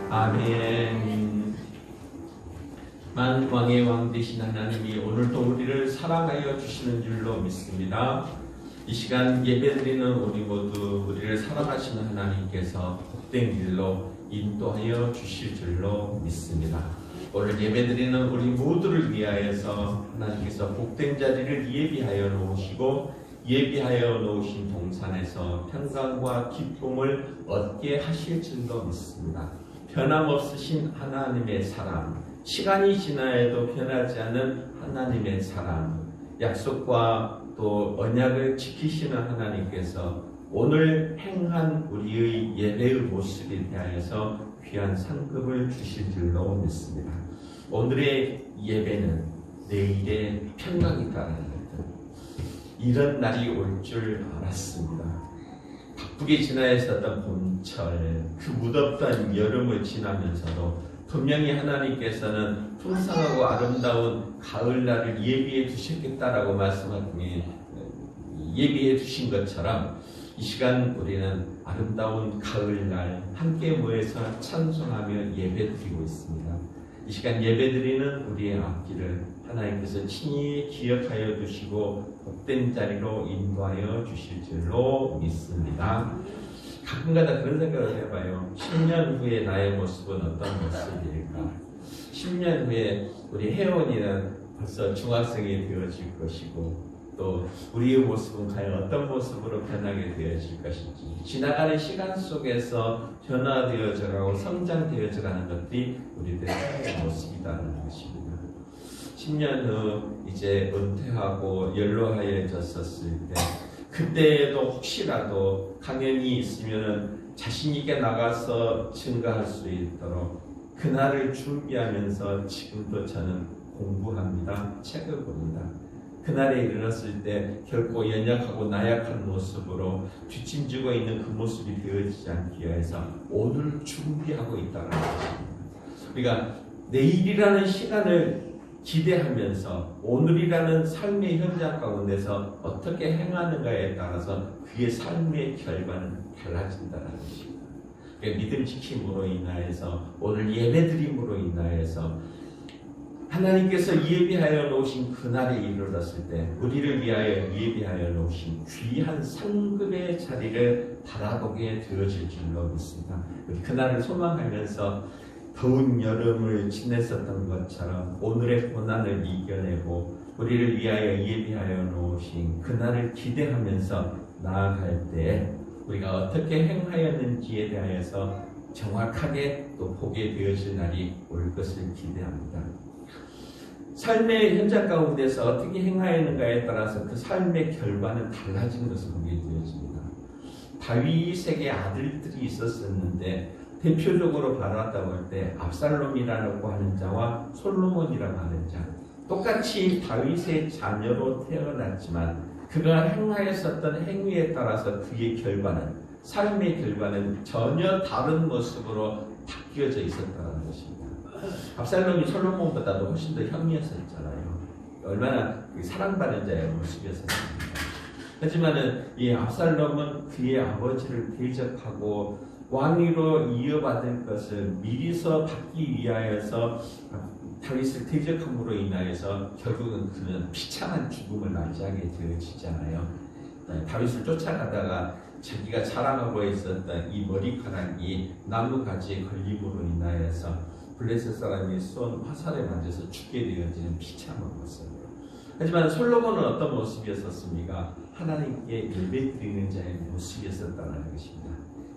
아멘. 만왕의 왕 되신 하나님이 오늘도 우리를 사랑하여 주시는 줄로 믿습니다. 이 시간 예배드리는 우리 모두 우리를 사랑하시는 하나님께서 복된 길로 인도하여 주실 줄로 믿습니다. 오늘 예배드리는 우리 모두를 위하여서 하나님께서 복된 자리를 예비하여 놓으시고 예비하여 놓으신 동산에서 평강과 기쁨을 얻게 하실 줄로 믿습니다. 변함없으신 하나님의 사랑, 시간이 지나해도 변하지 않은 하나님의 사랑, 약속과 또 언약을 지키시는 하나님께서 오늘 행한 우리의 예배의 모습에 대하여서 귀한 상급을 주실 줄로 믿습니다. 오늘의 예배는 내일의 평강이다라는 것, 이런 날이 올 줄 알았습니다. 바쁘게 지나야 했었던 봄철, 그 무덥던 여름을 지나면서도 분명히 하나님께서는 풍성하고 아름다운 가을날을 예비해 두셨겠다라고 말씀하니 예비해 두신 것처럼 이 시간 우리는 아름다운 가을날 함께 모여서 찬송하며 예배드리고 있습니다. 이 시간 예배드리는 우리의 앞길을 하나님께서 친히 기억하여 주시고 복된 자리로 인도하여 주실 줄로 믿습니다. 가끔가다 그런 생각을 해봐요. 10년 후에 나의 모습은 어떤 모습일까? 10년 후에 우리 혜원이는 벌써 중학생이 되어질 것이고 또 우리의 모습은 과연 어떤 모습으로 변하게 되어질 것인지, 지나가는 시간 속에서 변화되어져가고 성장되어져가는 것들이 우리들의 모습이라는 것입니다. 10년 후 이제 은퇴하고 연로하여졌었을 때, 그때에도 혹시라도 강연이 있으면 자신 있게 나가서 증거할 수 있도록 그날을 준비하면서 지금도 저는 공부합니다. 책을 봅니다. 그날에 이르렀을 때 결코 연약하고 나약한 모습으로 뒷짐지고 있는 그 모습이 되어지지 않기 위해서 오늘 준비하고 있다는 것입니다. 우리가 내일이라는 시간을 기대하면서 오늘이라는 삶의 현장 가운데서 어떻게 행하는가에 따라서 그의 삶의 결과는 달라진다는 것입니다. 그러니까 믿음 지킴으로 인하여서 오늘 예배드림으로 인하여서 하나님께서 예비하여 놓으신 그날에 이르렀을 때 우리를 위하여 예비하여 놓으신 귀한 상급의 자리를 바라보게 되어질 줄로 믿습니다. 우리 그날을 소망하면서 더운 여름을 지냈었던 것처럼 오늘의 고난을 이겨내고 우리를 위하여 예비하여 놓으신 그날을 기대하면서 나아갈 때 우리가 어떻게 행하였는지에 대하여서 정확하게 또 보게 되어질 날이 올 것을 기대합니다. 삶의 현장 가운데서 어떻게 행하였는가에 따라서 그 삶의 결과는 달라진 것을 보게 되어집니다. 다윗에게 아들들이 있었었는데 대표적으로 바라봤다고 할 때 압살롬이라고 하는 자와 솔로몬이라고 하는 자, 똑같이 다윗의 자녀로 태어났지만 그가 행하였었던 행위에 따라서 그의 결과는, 삶의 결과는 전혀 다른 모습으로 바뀌어져 있었다는 것입니다. 압살롬이 솔로몬보다도 훨씬 더 형이었었잖아요. 얼마나 사랑받는 자의 모습이었습니다. 하지만은 이 압살롬은 그의 아버지를 대적하고 왕위로 이어받을 것을 미리서 받기 위하여서 다윗을 대적함으로 인하여서 결국은 그는 비참한 죽음을 맞이하게 되어지잖아요. 다윗을 쫓아가다가 자기가 자랑하고 있었던 이 머리카락이 나무가지에 걸림으로 인하여서 블레셋 사람이 쏜 화살에 맞아서 죽게 되어지는 비참한 모습. 하지만 솔로몬은 어떤 모습이었습니까? 하나님께 예배드리는 자의 모습이었다는 것입니다.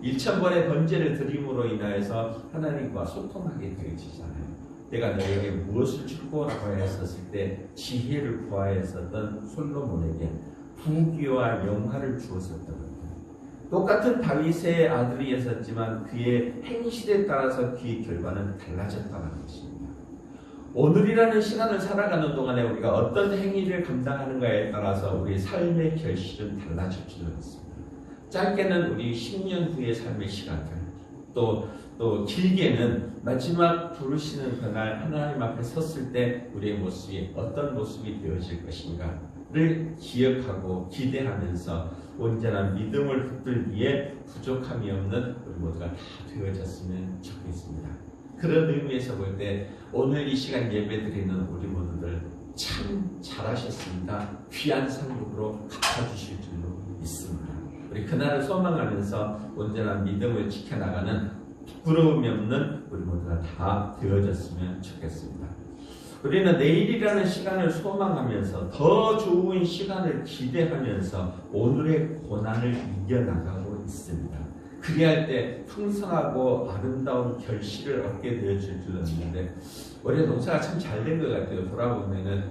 1000번의 번제를 드림으로 인하여서 하나님과 소통하게 되어지잖아요. 내가 너에게 무엇을 줄 거라고 했었을 때 지혜를 구하였었던 솔로몬에게 부귀와 영화를 주었었던 겁니다. 똑같은 다윗의 아들이었지만 그의 행실에 따라서 그의 결과는 달라졌다는 것입니다. 오늘이라는 시간을 살아가는 동안에 우리가 어떤 행위를 감당하는가에 따라서 우리의 삶의 결실은 달라질 줄 믿습니다. 짧게는 우리 10년 후의 삶의 시간들, 또 길게는 마지막 부르시는 그날 하나님 앞에 섰을 때 우리의 모습이 어떤 모습이 되어질 것인가, 를 기억하고 기대하면서 온전한 믿음을 붙들 위해 부족함이 없는 우리 모두가 다 되어졌으면 좋겠습니다. 그런 의미에서 볼 때 오늘 이 시간 예배드리는 우리 모두들 참 잘하셨습니다. 귀한 상급으로 갚아주실 줄로 믿습니다. 우리 그날을 소망하면서 온전한 믿음을 지켜나가는 부끄러움이 없는 우리 모두가 다 되어졌으면 좋겠습니다. 우리는 내일이라는 시간을 소망하면서 더 좋은 시간을 기대하면서 오늘의 고난을 이겨나가고 있습니다. 그리할 때 풍성하고 아름다운 결실을 얻게 되어질 줄 알았는데 올해 농사가 참 잘 된 것 같아요. 돌아보면은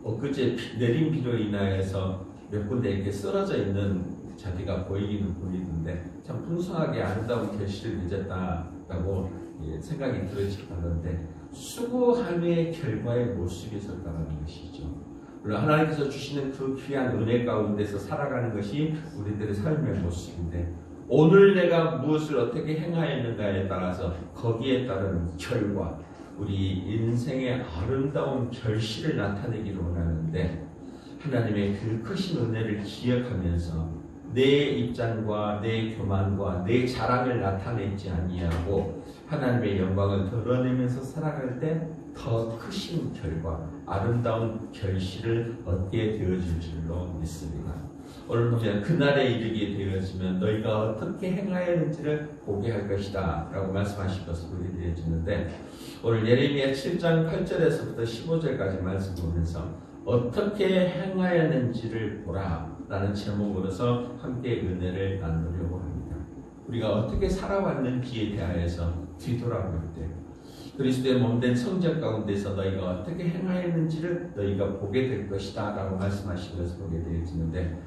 엊그제 내린 비로 인하여서 몇 군데 이렇게 쓰러져 있는 자리가 보이기는 보이는데 참 풍성하게 아름다운 결실을 맺었다라고 생각이 들어지던데 수고함의 결과의 모습이었다는 것이죠. 물론 하나님께서 주시는 그 귀한 은혜 가운데서 살아가는 것이 우리들의 삶의 모습인데 오늘 내가 무엇을 어떻게 행하였는가에 따라서 거기에 따른 결과 우리 인생의 아름다운 결실을 나타내기를 원하는데 하나님의 그 크신 은혜를 기억하면서 내 입장과 내 교만과 내 자랑을 나타내지 아니하고 하나님의 영광을 드러내면서 살아갈 때 더 크신 결과, 아름다운 결실을 얻게 되어질 줄로 믿습니다. 오늘 보면 그날에 이르게 되어지면 너희가 어떻게 행하였는지를 보게 할 것이다 라고 말씀하신 것을 보게 되어지는데 오늘 예레미야 7장 8절에서부터 15절까지 말씀 보면서 어떻게 행하였는지를 보라 라는 제목으로서 함께 은혜를 나누려고 합니다. 우리가 어떻게 살아왔는지에 대하여서 뒤돌아볼 때 그리스도의 몸된 성전 가운데서 너희가 어떻게 행하였는지를 너희가 보게 될 것이다 라고 말씀하신 것을 보게 되어지는데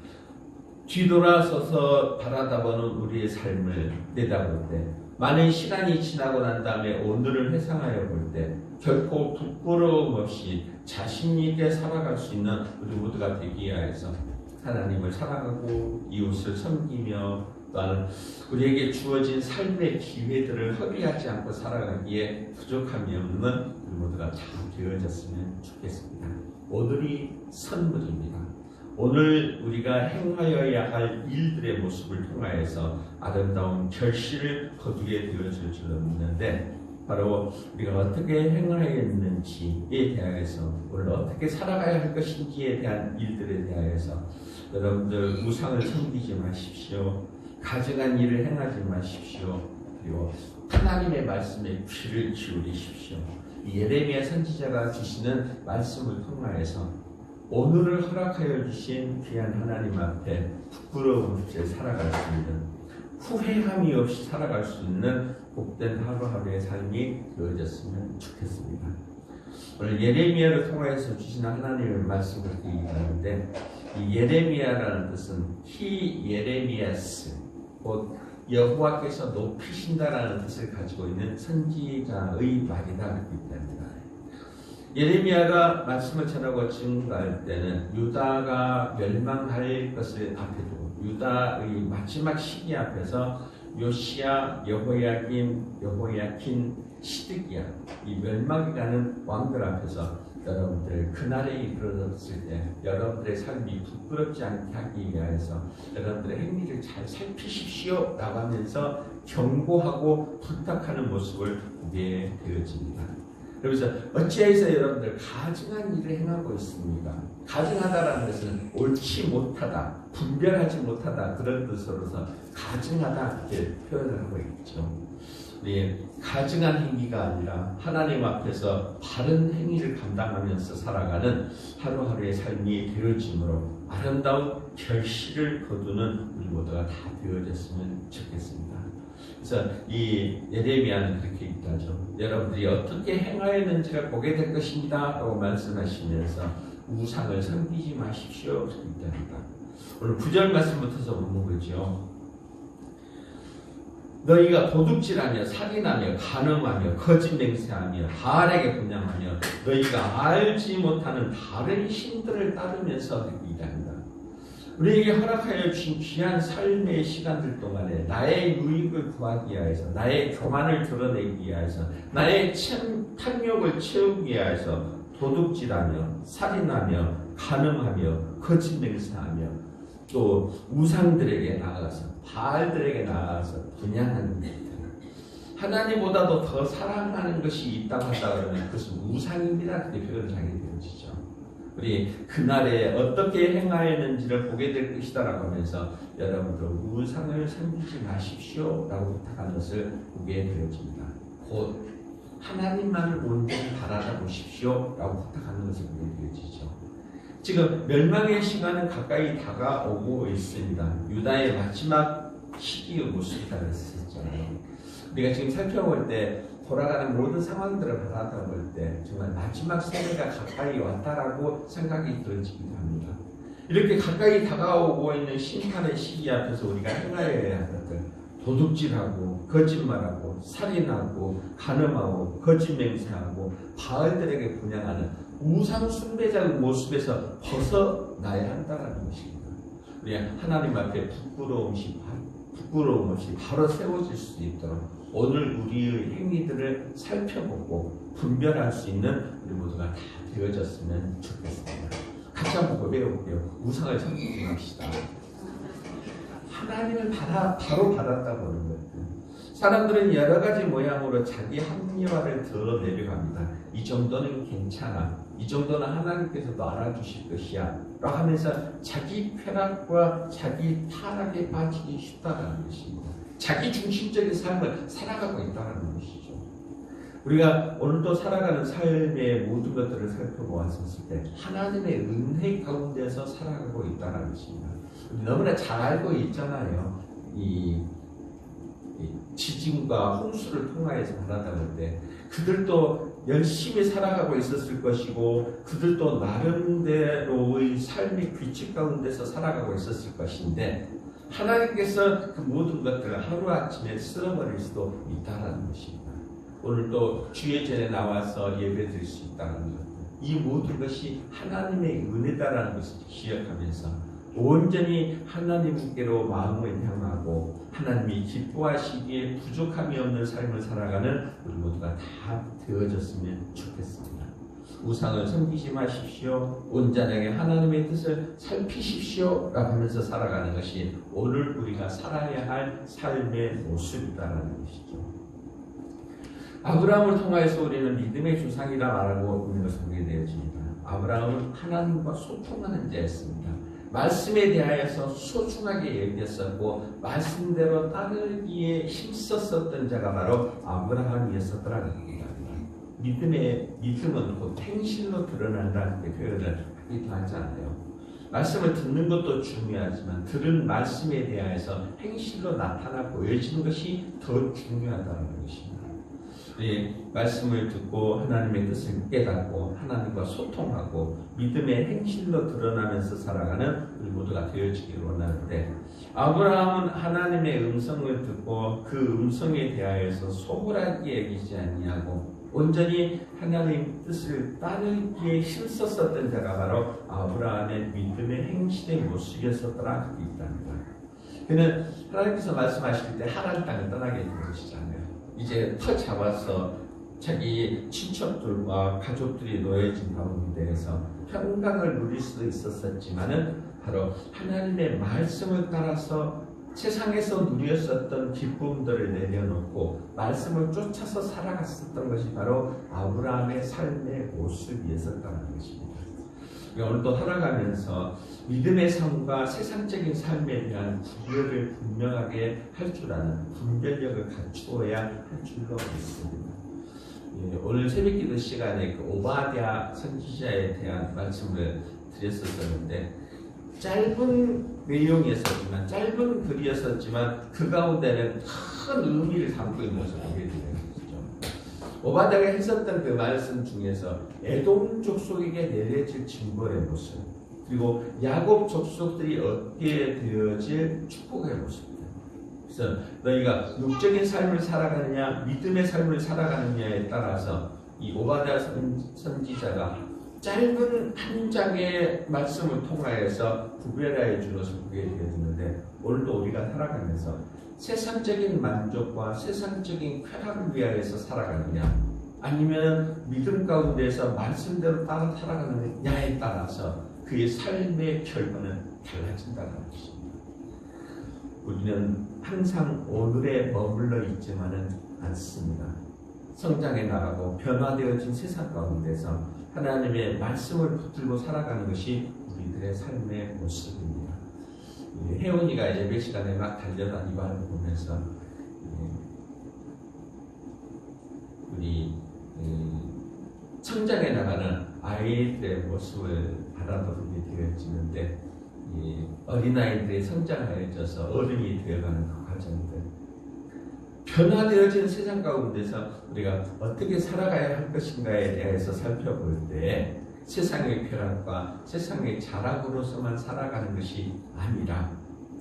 뒤돌아서서 바라다보는 우리의 삶을 내다볼 때 많은 시간이 지나고 난 다음에 오늘을 회상하여 볼 때 결코 부끄러움 없이 자신 있게 살아갈 수 있는 우리 모두가 되기 위해서 하나님을 사랑하고 이웃을 섬기며 또한 우리에게 주어진 삶의 기회들을 허비하지 않고 살아가기에 부족함이 없는 우리 모두가 잘 되어졌으면 좋겠습니다. 오늘이 선물입니다. 오늘 우리가 행하여야 할 일들의 모습을 통하여서 아름다운 결실을 거두게 되어질 줄로 믿는데 바로 우리가 어떻게 행하였는지에 대하여서 오늘 어떻게 살아가야 할 것인지에 대한 일들에 대하여서 여러분들 우상을 섬기지 마십시오. 가증한 일을 행하지 마십시오. 그리고 하나님의 말씀에 귀를 기울이십시오. 예레미야 선지자가 주시는 말씀을 통하여서 오늘을 허락하여 주신 귀한 하나님 앞에 부끄러움 없이 살아갈 수 있는 후회함이 없이 살아갈 수 있는 복된 하루하루의 삶이 되어졌으면 좋겠습니다. 오늘 예레미야를 통하여서 주신 하나님의 말씀을 드리기 하는데 이 예레미야라는 뜻은 히 예레미야스 곧 여호와께서 높이신다라는 뜻을 가지고 있는 선지자의 말이다 이렇게 있답니다. 예레미야가 말씀을 전하고 증거할 때는 유다가 멸망할 것을 앞에 두고 유다의 마지막 시기 앞에서 요시야, 여호야킨, 시드기야 이 멸망이 가는 왕들 앞에서 여러분들 그날에 이르렀을 때 여러분들의 삶이 부끄럽지 않게 하기 위해서 여러분들의 행위를 잘 살피십시오 라고 하면서 경고하고 부탁하는 모습을 보게 되어집니다. 그래서 어찌해서 여러분들 가증한 일을 행하고 있습니까? 가증하다라는 것은 옳지 못하다, 분별하지 못하다 그런 뜻으로서 가증하다 이렇게 표현을 하고 있죠. 가증한 행위가 아니라 하나님 앞에서 바른 행위를 감당하면서 살아가는 하루하루의 삶이 되어짐으로 아름다운 결실을 거두는 우리 모두가 다 되어졌으면 좋겠습니다. 그래서 이 예레미야는 그렇게 있다죠. 여러분들이 어떻게 행하였는지를 보게 될 것입니다 라고 말씀하시면서 우상을 섬기지 마십시오 그렇게 있답니다. 오늘 9절 말씀부터서 보는 거죠. 너희가 도둑질하며 살인하며 간음하며 거짓 맹세하며 바알에게 분양하며 너희가 알지 못하는 다른 신들을 따르면서 그렇게 일합니다. 우리에게 허락하여 주신 귀한 삶의 시간들 동안에 나의 유익을 구하기 위해서 나의 교만을 드러내기 위해서 나의 탐욕을 채우기 위해서 도둑질하며 살인하며 간음하며 거짓 맹세하며 또 우상들에게 나아가서 바알들에게 나아가서 분양하는 것들, 하나님보다도 더 사랑하는 것이 있다고 한다 그러면 그것은 우상입니다. 그렇게 표현을 하게 되어지죠. 우리 그날에 어떻게 행하였는지를 보게 될 것이다라고 하면서 여러분들 우상을 섬기지 마십시오 라고 부탁하는 것을 보게 되어집니다. 곧 하나님만을 온전히 바라다 보십시오 라고 부탁하는 것을 보게 되어지죠. 지금 멸망의 시간은 가까이 다가오고 있습니다. 유다의 마지막 시기의 모습이라고 했었잖아요. 우리가 지금 살펴볼 때 돌아가는 모든 상황들을 바라볼 때 정말 마지막 세대가 가까이 왔다라고 생각이 들어지기도 합니다. 이렇게 가까이 다가오고 있는 심판의 시기 앞에서 우리가 행하여야 할 것들, 도둑질하고 거짓말하고 살인하고 간음하고 거짓 맹세하고 바알들에게 분양하는 우상 숭배자의 모습에서 벗어나야 한다는 것입니다. 우리 하나님 앞에 부끄러움 없이 바로 세워질 수 있도록 오늘 우리의 행위들을 살펴보고 분별할 수 있는 우리 모두가 다 되어졌으면 좋겠습니다. 같이 한번 고백해볼게요. 우상을 섬기지 맙시다. 하나님을 바로 받았다고 하는 것들. 사람들은 여러 가지 모양으로 자기 합리화를 드러내려 합니다. 이 정도는 괜찮아. 이 정도는 하나님께서도 알아주실 것이야. 라고 하면서 자기 쾌락과 자기 타락에 빠지기 쉽다는 것입니다. 자기 중심적인 삶을 살아가고 있다는 것이죠. 우리가 오늘도 살아가는 삶의 모든 것들을 살펴보았을 때 하나님의 은혜 가운데서 살아가고 있다는 것입니다. 너무나 잘 알고 있잖아요. 이 지진과 홍수를 통하여서 바라볼 때 그들도 열심히 살아가고 있었을 것이고 그들도 나름대로의 삶의 규칙 가운데서 살아가고 있었을 것인데 하나님께서 그 모든 것들을 하루아침에 쓸어버릴 수도 있다는 것입니다. 오늘도 주의 전에 나와서 예배드릴 수 있다는 것, 이 모든 것이 하나님의 은혜다라는 것을 기억하면서 온전히 하나님께로 마음을 향하고 하나님이 기뻐하시기에 부족함이 없는 삶을 살아가는 우리 모두가 다 되어졌으면 좋겠습니다. 우상을 섬기지 마십시오. 온전하게 하나님의 뜻을 살피십시오 라고 하면서 살아가는 것이 오늘 우리가 살아야 할 삶의 모습이다라는 것이죠. 아브라함을 통하여서 우리는 믿음의 조상이라 말하고 있는 것을 보게 되어집니다. 아브라함은 하나님과 소통하는 자였습니다. 말씀에 대하여서 소중하게 여겼었고 말씀대로 따르기에 힘썼었던 자가 바로 아브라함이었었더라는 겁니다. 믿음은 곧 행실로 드러난다는 표현을 하기도 하잖아요. 말씀을 듣는 것도 중요하지만 들은 말씀에 대하여서 행실로 나타나 보여지는 것이 더 중요하다는 것입니다. 말씀을 듣고 하나님의 뜻을 깨닫고 하나님과 소통하고 믿음의 행실로 드러나면서 살아가는 우리 모두가 되어지기를 원하는데 아브라함은 하나님의 음성을 듣고 그 음성에 대하여서 소홀하게 여기지 아니하고 온전히 하나님 뜻을 따르기에 힘썼었던 자가 바로 아브라함의 믿음의 행실의 모습이었었더라 하고 있답니다. 그는 하나님께서 말씀하실 때 하나님 땅을 떠나게 된 것이잖아요. 이제 터 잡아서 자기 친척들과 가족들이 놓여진 가운데에서 평강을 누릴 수도 있었지만은 바로 하나님의 말씀을 따라서 세상에서 누렸었던 기쁨들을 내려놓고 말씀을 쫓아서 살아갔었던 것이 바로 아브라함의 삶의 모습이었다는 것입니다. 오늘도 살아가면서 믿음의 삶과 세상적인 삶에 대한 구별을 분명하게 할 줄 아는 분별력을 갖추어야 할 줄로 믿습니다. 오늘 새벽기도 시간에 그 오바댜 선지자에 대한 말씀을 드렸었는데 짧은 내용이었지만 짧은 글이었지만 그 가운데는 큰 의미를 담고 있는 것을 보게 되는 것이죠. 오바댜가 했었던 그 말씀 중에서 에돔 족속에게 내려질 징벌의 모습 그리고 야곱 족속들이 얻게 되어질 축복의 모습입니다. 그래서 너희가 육적인 삶을 살아가느냐 믿음의 삶을 살아가느냐에 따라서 이 오바댜 선지자가 짧은 한 장의 말씀을 통하여서 구별하여 준 것을 보게 되었는데 오늘도 우리가 살아가면서 세상적인 만족과 세상적인 쾌락을 위하여서 살아가느냐 아니면 믿음 가운데서 말씀대로 따라 살아가느냐에 따라서 그 그의 삶의 결과는 달라진다는 것입니다. 우리는 항상 오늘에 머물러 있지만은 않습니다. 성장해 나가고 변화되어진 세상 가운데서 하나님의 말씀을 붙들고 살아가는 것이 우리들의 삶의 모습입니다. 혜원이가 예배 시간에 막 달려다니고 하는 거 보면서 우리 성장해 나가는 아이들의 모습을 바라보게 되어지는데 어린아이들이 성장하여져서 어른이 되어가는 그 과정들, 변화되어진 세상 가운데서 우리가 어떻게 살아가야 할 것인가에 대해서 살펴볼 때 세상의 쾌락과 세상의 자랑으로서만 살아가는 것이 아니라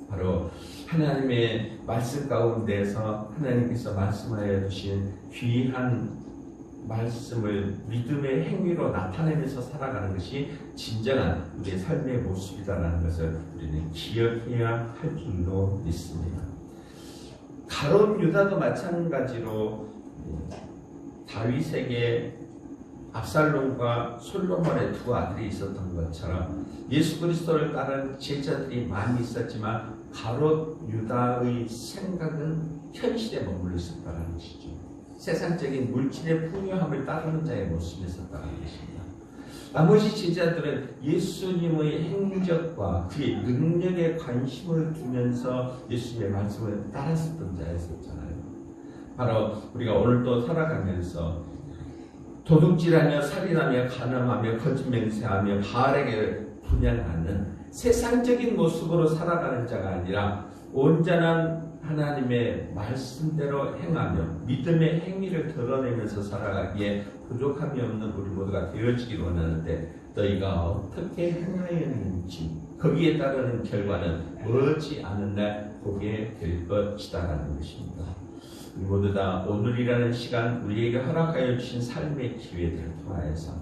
바로 하나님의 말씀 가운데서 하나님께서 말씀하여 주신 귀한 말씀을 믿음의 행위로 나타내면서 살아가는 것이 진정한 우리의 삶의 모습이다라는 것을 우리는 기억해야 할 줄로 믿습니다. 가룟 유다도 마찬가지로 다윗에게 압살롬과 솔로몬의 두 아들이 있었던 것처럼 예수 그리스도를 따른 제자들이 많이 있었지만 가룟 유다의 생각은 현실에 머물러 있었다는 것이죠. 세상적인 물질의 풍요함을 따르는 자의 모습이 있었다는 것입니다. 나머지 제자들은 예수님의 행적과 그의 능력에 관심을 두면서 예수님의 말씀을 따랐었던 자였었잖아요. 바로 우리가 오늘도 살아가면서 도둑질하며 살인하며 간음하며 거짓 맹세하며 바알에게 분양하는 세상적인 모습으로 살아가는 자가 아니라 온전한 하나님의 말씀대로 행하며 믿음의 행위를 드러내면서 살아가기에 부족함이 없는 우리 모두가 되어지길 원하는데 너희가 어떻게 행하였는지 거기에 따르는 결과는 멀지 않은 날 보게 될 것이다라는 것입니다. 우리 모두 다 오늘이라는 시간 우리에게 허락하여 주신 삶의 기회들을 통하여서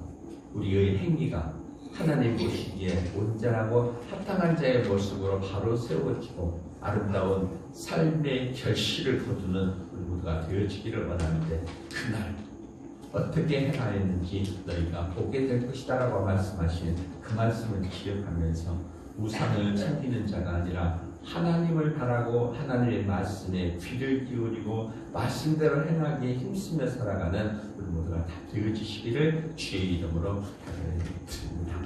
우리의 행위가 하나님 보시기에 온전하고 합당한 자의 모습으로 바로 세워지고 아름다운 삶의 결실을 거두는 우리 모두가 되어지기를 원하는데 그날 어떻게 행하였는지 너희가 보게 될 것이다 라고 말씀하신 그 말씀을 기억하면서 우상을 섬기는 자가 아니라 하나님을 바라고 하나님의 말씀에 귀를 기울이고 말씀대로 행하기에 힘쓰며 살아가는 우리 모두가 다 되어지시기를 주의 이름으로 부탁을 드립니다.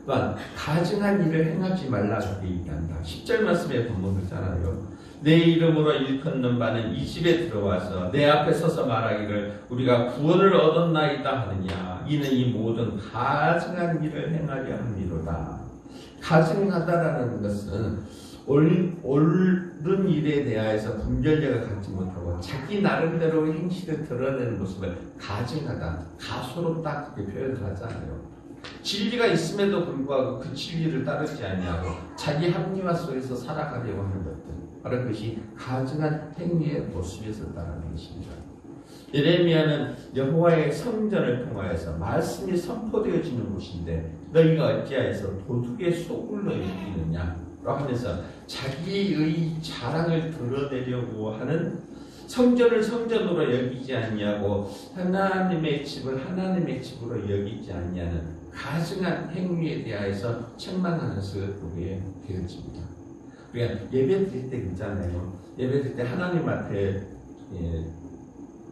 또한 가증한 일을 행하지 말라고 얘기한다. 10절 말씀에 보면 그렇잖아요. 내 이름으로 일컫는 바는 이 집에 들어와서 내 앞에 서서 말하기를 우리가 구원을 얻었나이다 하느냐. 이는 이 모든 가증한 일을 행하려 함이로다. 가증하다라는 것은 옳은 일에 대하여서 분별력을 갖지 못하고 자기 나름대로 행실을 드러내는 모습을 가증하다, 가소롭다 그렇게 표현을 하잖아요. 진리가 있음에도 불구하고 그 진리를 따르지 아니하고 자기 합리화 속에서 살아가려고 하는 것들, 바로 그것이 가증한 행위의 모습이었다는 것입니다. 예레미야는 여호와의 성전을 통하여서 말씀이 선포되어지는 곳인데 너희가 어찌하여서 도둑의 소굴로 여기느냐 하면서 자기의 자랑을 드러내려고 하는 성전을 성전으로 여기지 아니하고 하나님의 집을 하나님의 집으로 여기지 아니하는 가증한 행위에 대하여서 책망하는 것을 보게 되어집니다. 우리가 예배 드릴 때 있잖아요. 예배 드릴 때 하나님 앞에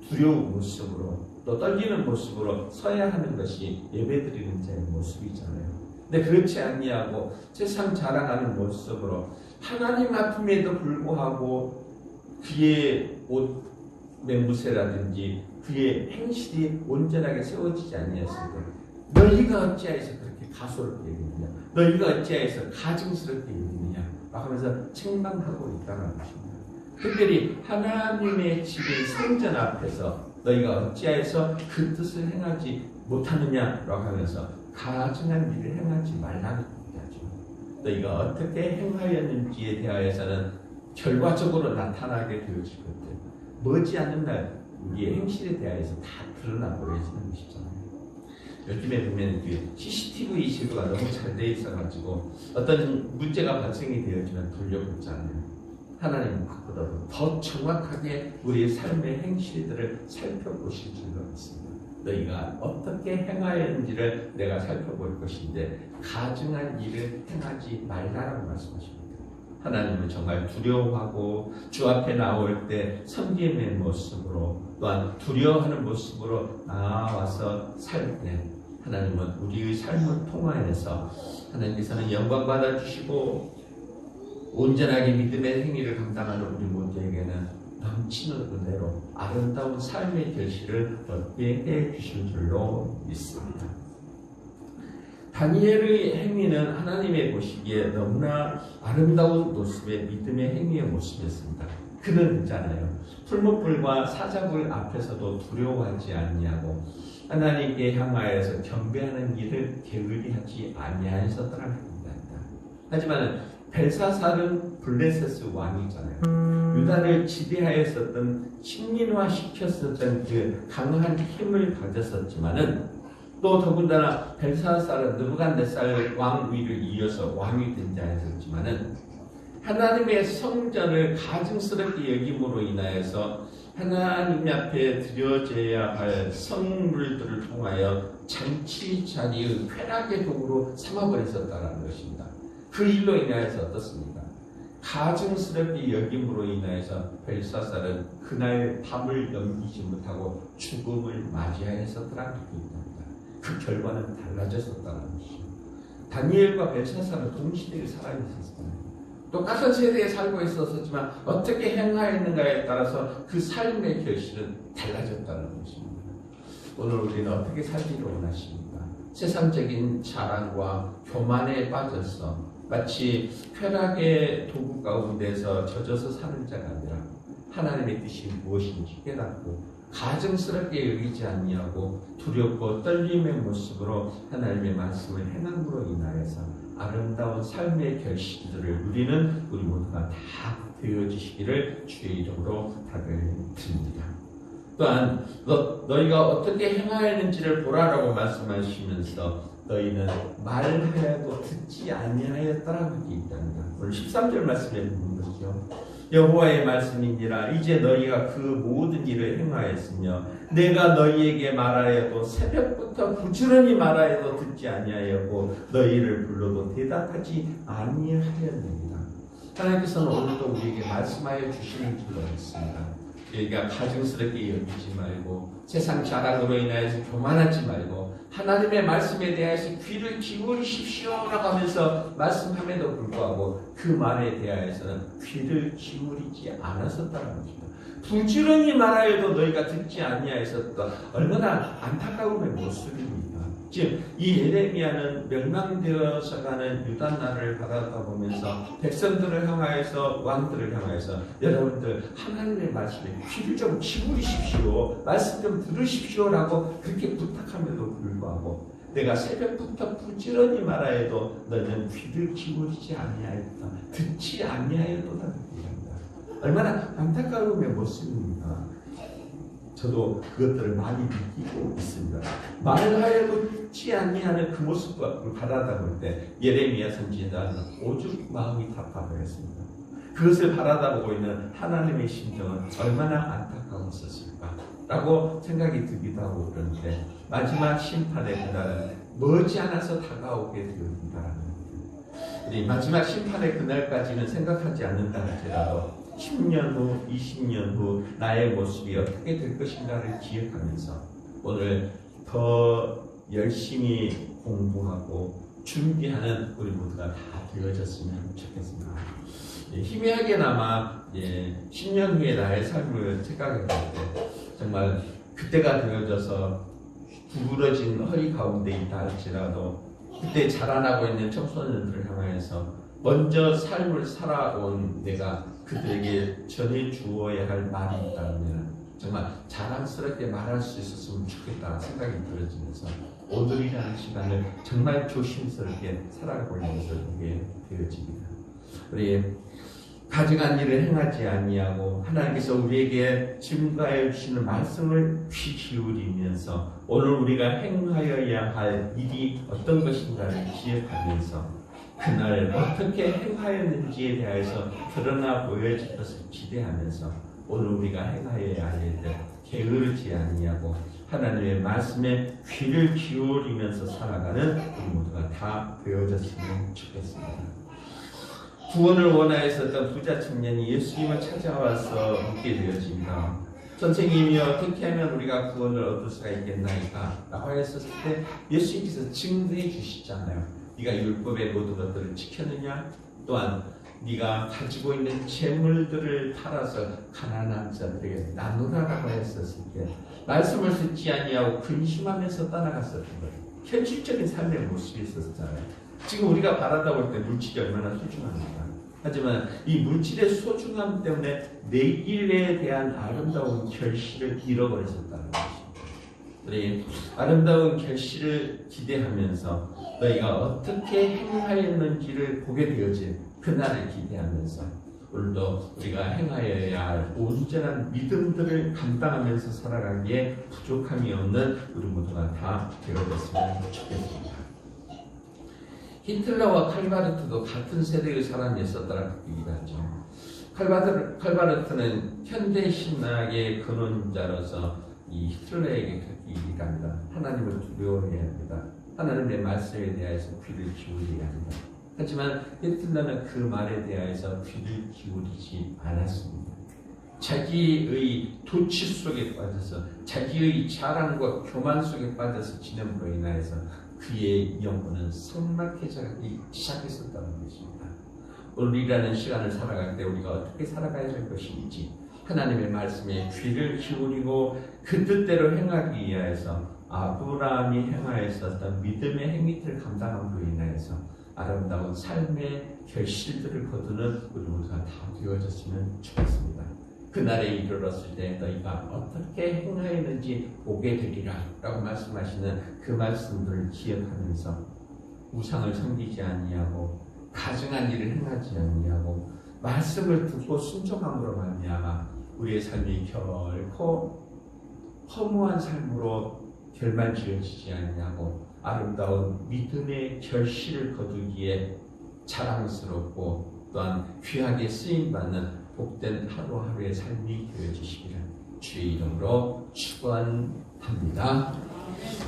두려운 모습으로 또 떨리는 모습으로 서야 하는 것이 예배 드리는 자의 모습이잖아요. 근데 그렇지 아니하고 세상 자랑하는 모습으로 하나님 앞임에도 불구하고 그의 옷 매무새라든지 그의 행실이 온전하게 세워지지 아니했을 때 너희가 어찌하여서 그렇게 가소롭게 여기느냐, 너희가 어찌하여서 가증스럽게 여기느냐 하면서 책망하고 있다는 것입니다. 특별히 하나님의 집의 성전 앞에서 너희가 어찌하여서 그 뜻을 행하지 못하느냐라고 하면서 가증한 일을 행하지 말라는 얘기하죠. 너희가 어떻게 행하였는지에 대하여서는 결과적으로 나타나게 되어질 것들, 머지않은 날 우리의 행실에 대하여서 다 드러나 보여지는 것이잖아요. 요즘에 보면 CCTV 제도가 너무 잘 돼 있어가지고 어떤 문제가 발생이 되어지면 돌려보잖아요. 하나님은 그보다도 더 정확하게 우리의 삶의 행실들을 살펴보실 줄로 믿습니다. 너희가 어떻게 행하였는지를 내가 살펴볼 것인데 가증한 일을 행하지 말라라고 말씀하십니다. 하나님은 정말 두려워하고 주 앞에 나올 때 섬김의 모습으로 또한 두려워하는 모습으로 나와서 살 때 하나님은 우리의 삶을 통하여서 하나님께서는 영광 받아주시고 온전하게 믿음의 행위를 감당하는 우리 모두에게는 넘치는 은혜로 아름다운 삶의 결실을 얻게 해주실 줄로 믿습니다. 다니엘의 행위는 하나님의 보시기에 너무나 아름다운 모습의 믿음의 행위의 모습이었습니다. 그는 있잖아요. 풀무불과 사자굴 앞에서도 두려워하지 아니하고 하나님께 향하여서 경배하는 일을 게을리하지 아니하였더라 합니다. 하지만 벨사살은 블레셋 왕이잖아요. 유다를 지배하였었던 식민화시켰었던 그 강한 힘을 가졌었지만은 또 더군다나 벨사살은 느부갓네살 왕 위를 이어서 왕이 된 자였었지만은 하나님의 성전을 가증스럽게 여김으로 인하여서 하나님 앞에 드려져야 할 성물들을 통하여 잔치 자리의 쾌락의 도구로 삼아버렸었다는 것입니다. 그 일로 인하여서 어떻습니까? 가증스럽게 여김으로 인하여서 벨사살은 그날 밤을 넘기지 못하고 죽음을 맞이하였었다는 것입니다. 그 결과는 달라졌었다는 것이죠. 다니엘과 벨사살은 동시대에 살아있었습니다. 똑같은 세대에 살고 있었지만 어떻게 행하였는가에 따라서 그 삶의 결실은 달라졌다는 것입니다. 오늘 우리는 어떻게 살기를 원하십니까? 세상적인 자랑과 교만에 빠져서 마치 쾌락의 도구 가운데서 젖어서 사는 자가 아니라 하나님의 뜻이 무엇인지 깨닫고 가증스럽게 여기지 아니하고 두렵고 떨림의 모습으로 하나님의 말씀을 행함으로 인하여서 아름다운 삶의 결실들을 누리는 우리 모두가 다 되어지시기를 주의 이름으로 부탁을 드립니다. 또한 너희가 어떻게 행하였는지를 보라라고 말씀하시면서 너희는 말하여도 듣지 아니하였더라고 하고 있답니다. 오늘 13절 말씀에 보는 것이죠. 여호와의 말씀이니라 이제 너희가 그 모든 일을 행하였으며 내가 너희에게 말하여도 새벽부터 부지런히 말하여도 듣지 아니하였고 너희를 불러도 대답하지 아니하였느니라. 하나님께서는 오늘도 우리에게 말씀하여 주시는 줄로 믿습니다. 우리가 가증스럽게 여기지 말고 세상 자랑으로 인하여서 교만하지 말고 하나님의 말씀에 대해서 귀를 기울이십시오라고 하면서 말씀함에도 불구하고 그 말에 대하여서는 귀를 기울이지 않았었다는 것입니다. 부지런히 말하여도 너희가 듣지 아니하였었다. 얼마나 안타까움의 모습입니까? 즉 이 예레미야는 멸망되어서 가는 유다 나라를 바라다 보면서 백성들을 향하여서 왕들을 향하여서 여러분들 하나님의 말씀에 귀를 좀 기울이십시오. 말씀 좀 들으십시오라고 그렇게 부탁함에도 불구하고 내가 새벽부터 부지런히 말하여도 너는 귀를 기울이지 아니하였다. 듣지 아니하였도다. 얼마나 안타까움의 모습입니까? 저도 그것들을 많이 느끼고 있습니다. 말하여도 듣지 아니하는 그 모습을 바라다 볼 때 예레미야 선지자는 오죽 마음이 답답했습니다. 그것을 바라다 보고 있는 하나님의 심정은 얼마나 안타까웠었을까 라고 생각이 들기도 하고 그러는데 마지막 심판의 그날은 머지않아서 다가오게 되었다라는 거예요. 우리 마지막 심판의 그날까지는 생각하지 않는다 할지라도 10년 후, 20년 후 나의 모습이 어떻게 될 것인가를 기억하면서 오늘 더 열심히 공부하고 준비하는 우리 모두가 다 되어졌으면 좋겠습니다. 희미하게나마 10년 후에 나의 삶을 생각해 볼 때 정말 그때가 되어져서 구부러진 허리 가운데 있다 할지라도 그때 자라나고 있는 청소년들을 향하여서 먼저 삶을 살아온 내가 그들에게 전해 주어야 할 말이 있다면 정말 자랑스럽게 말할 수 있었으면 좋겠다 생각이 들어지면서 오늘이라는 시간을 정말 조심스럽게 살아보면서 보게 되어집니다. 우리 가증한 일을 행하지 아니하고 하나님께서 우리에게 증거해 주시는 말씀을 귀 기울이면서 오늘 우리가 행하여야 할 일이 어떤 것인가를 기억하면서 그날 어떻게 행하였는지에 대해서 드러나 보여질 것을 기대하면서 오늘 우리가 행하여야 할 일들 게으르지 아니하고 하나님의 말씀에 귀를 기울이면서 살아가는 우리 모두가 다 되어졌으면 좋겠습니다. 구원을 원하였었던 부자 청년이 예수님을 찾아와서 묻게 되어집니다. 선생님이 어떻게 하면 우리가 구원을 얻을 수가 있겠나이까? 라고 했었을 때 예수님께서 증거해 주시잖아요. 네가 율법의 모든 것들을 지켰느냐? 또한 네가 가지고 있는 재물들을 팔아서 가난한 자들에게 나누라라고 했었을 때 말씀을 듣지 아니하고 근심하면서 떠나갔었던 거예요. 현실적인 삶의 모습이 있었잖아요. 지금 우리가 바라다 볼 때 물질이 얼마나 소중합니까? 하지만 이 물질의 소중함 때문에 내일에 대한 아름다운 결실을 잃어버렸었다는 것입니다. 우리 아름다운 결실을 기대하면서 너희가 어떻게 행하였는지를 보게 되어질 그날을 기대하면서 오늘도 우리가 행하여야 할 온전한 믿음들을 감당하면서 살아가기에 부족함이 없는 우리 모두가 다 되어졌으면 좋겠습니다. 히틀러와 칼바르트도 같은 세대의 사람이었었다라고 얘기를 하죠. 칼바르트는 현대 신학의 근원자로서 이 히틀러에게 그렇게 얘기를 합니다. 하나님을 두려워해야 합니다. 하나님의 말씀에 대해서 귀를 기울여야 합니다. 하지만 히틀러는 그 말에 대해서 귀를 기울이지 않았습니다. 자기의 도취 속에 빠져서 자기의 자랑과 교만 속에 빠져서 지냄으로 인하여서 그의 영혼은 성막해지기 시작했었다는 것입니다. 오늘이라는 시간을 살아갈 때 우리가 어떻게 살아가야 할 것인지 하나님의 말씀에 귀를 기울이고 그 뜻대로 행하기 위하여서 아브라함이 행하였었던 믿음의 행위들을 감당함으로 인하여서 아름다운 삶의 결실들을 거두는 우리 모두가 다 되어졌으면 좋겠습니다. 그날에 이르렀을 때 너희가 어떻게 행하였는지 보게 되리라 라고 말씀하시는 그 말씀들을 기억하면서 우상을 섬기지 아니하고 가증한 일을 행하지 아니하고 말씀을 듣고 순종함으로 말미암아 우리의 삶이 결코 허무한 삶으로 결말지어지지 아니하고 아름다운 믿음의 결실을 거두기에 자랑스럽고 또한 귀하게 쓰임받는 복된 하루하루의 삶이 되어지시기를 주의 이름으로 축원합니다.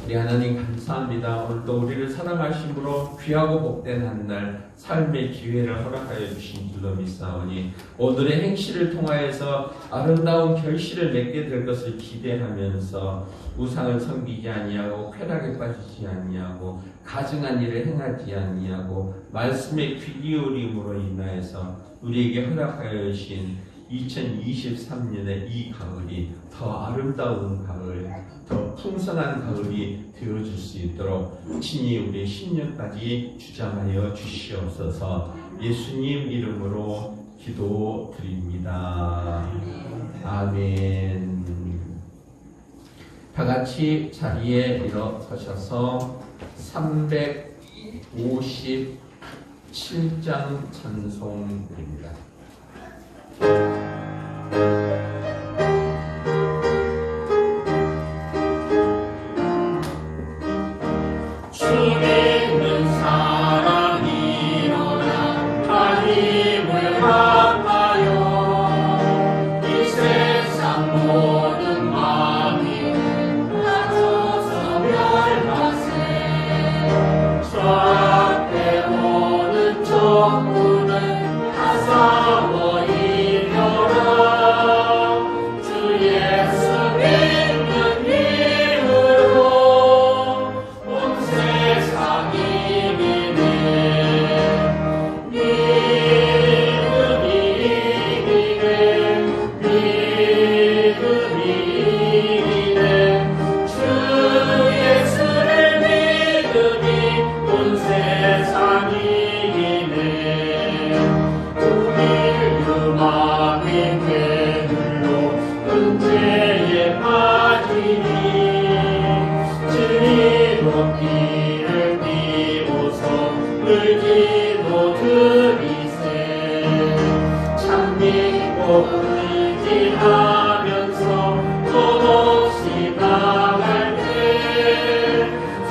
우리 하나님 감사합니다. 오늘도 우리를 사랑하심으로 귀하고 복된 한날 삶의 기회를 허락하여 주신 줄로 믿사오니 오늘의 행실을 통하여서 아름다운 결실을 맺게 될 것을 기대하면서 우상을 섬기지 아니하고 쾌락에 빠지지 아니하고 가증한 일을 행하지 아니하고 말씀에 귀 기울임으로 인하여서 우리에게 허락하여 주신 2023년의 이 가을이 더 아름다운 가을, 더 풍성한 가을이 되어줄 수 있도록 친히 우리 10년까지 주장하여 주시옵소서. 예수님 이름으로 기도드립니다. 아멘. 다 같이 자리에 일어서셔서 357장 찬송 드립니다.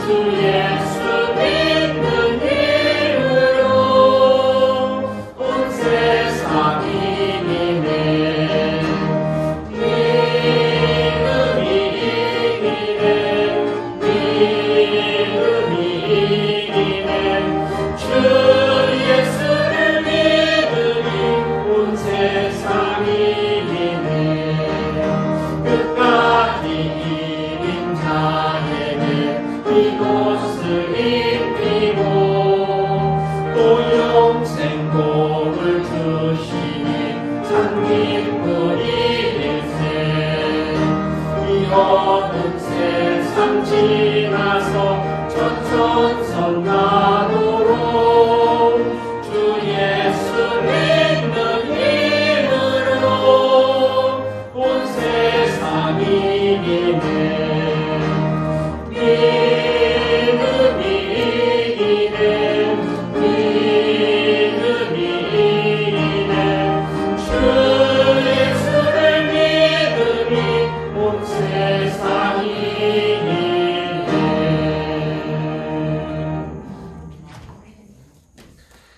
주 예수 믿는 이유로 선선하도록 주 예수 믿는 힘으로 온 세상이 이기네. 믿음이 이기네. 믿음이 이기네. 주 예수를 믿음이 온 세상이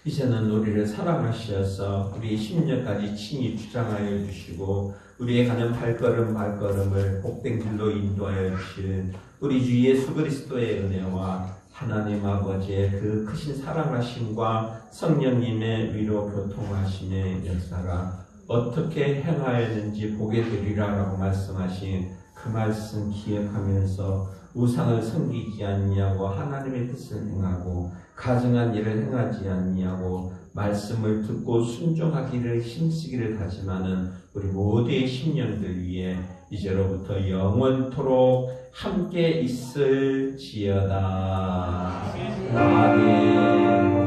이제는 우리를 사랑하셔서 우리의 심령까지 친히 주장하여 주시고 우리의 가는 발걸음을 복된 길로 인도하여 주실 우리 주 예수 그리스도의 은혜와 하나님 아버지의 그 크신 사랑하심과 성령님의 위로 교통하심의 역사가 어떻게 행하였는지 보게 되리라라고 말씀하신 그 말씀 기억하면서 우상을 섬기지 아니하고 하나님의 뜻을 행하고 가증한 일을 행하지 아니하고 말씀을 듣고 순종하기를 힘쓰기를 다짐하는 우리 모두의 심령들 위해 이제로부터 영원토록 함께 있을지어다. 아멘.